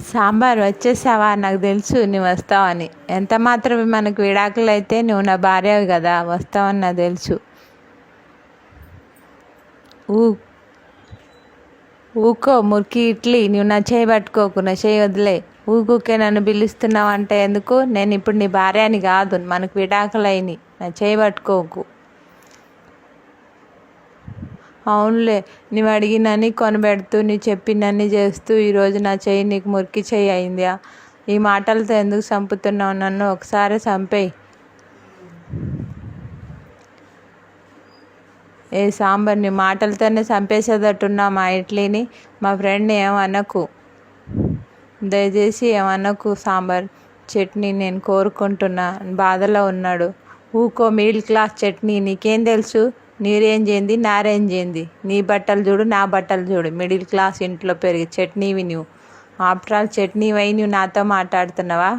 సాంబార్ వచ్చేసావా? నాకు తెలుసు నువ్వు వస్తావని. ఎంత మాత్రమే మనకు విడాకులు అయితే నువ్వు నా భార్యవి కదా, వస్తావని నాకు తెలుసు. ఊ ఊకో మురికి ఇడ్లీ, నువ్వు నా చేయి పట్టుకోకు, నా చేయి వదిలే. ఊకుకే నన్ను పిలుస్తున్నావు అంటే ఎందుకు? నేను ఇప్పుడు నీ భార్యని కాదు, మనకు విడాకులైని. నా చేయి పట్టుకోకు. అవునులే, నువ్వు అడిగినన్ని కొనబెడుతూ నువ్వు చెప్పినన్ని చేస్తూ ఈరోజు నా చెయ్యి నీకు మురికి చెయ్యి అయిందా? ఈ మాటలతో ఎందుకు చంపుతున్నావు నన్ను? ఒకసారి చంపేయి. ఏ సాంబార్, నీ మాటలతోనే చంపేసేటట్టున్నా మా ఇడ్లీని. మా ఫ్రెండ్ని ఏమనకు, దయచేసి ఏమనకు. సాంబార్ చట్నీ నేను కోరుకుంటున్నా, బాధలో ఉన్నాడు. ఊకో మిడిల్ క్లాస్ చట్నీ, నీకేం తెలుసు? నీ రేంజ్ ఏంది, నా రేంజ్ ఏంది? నీ బట్టలు చూడు, నా బట్టలు చూడు. మిడిల్ క్లాస్ ఇంట్లో పెరిగి చట్నీవి నువ్వు. ఆఫ్టర్ ఆల్ చట్నీవై నువ్వు నాతో మాట్లాడుతున్నావా?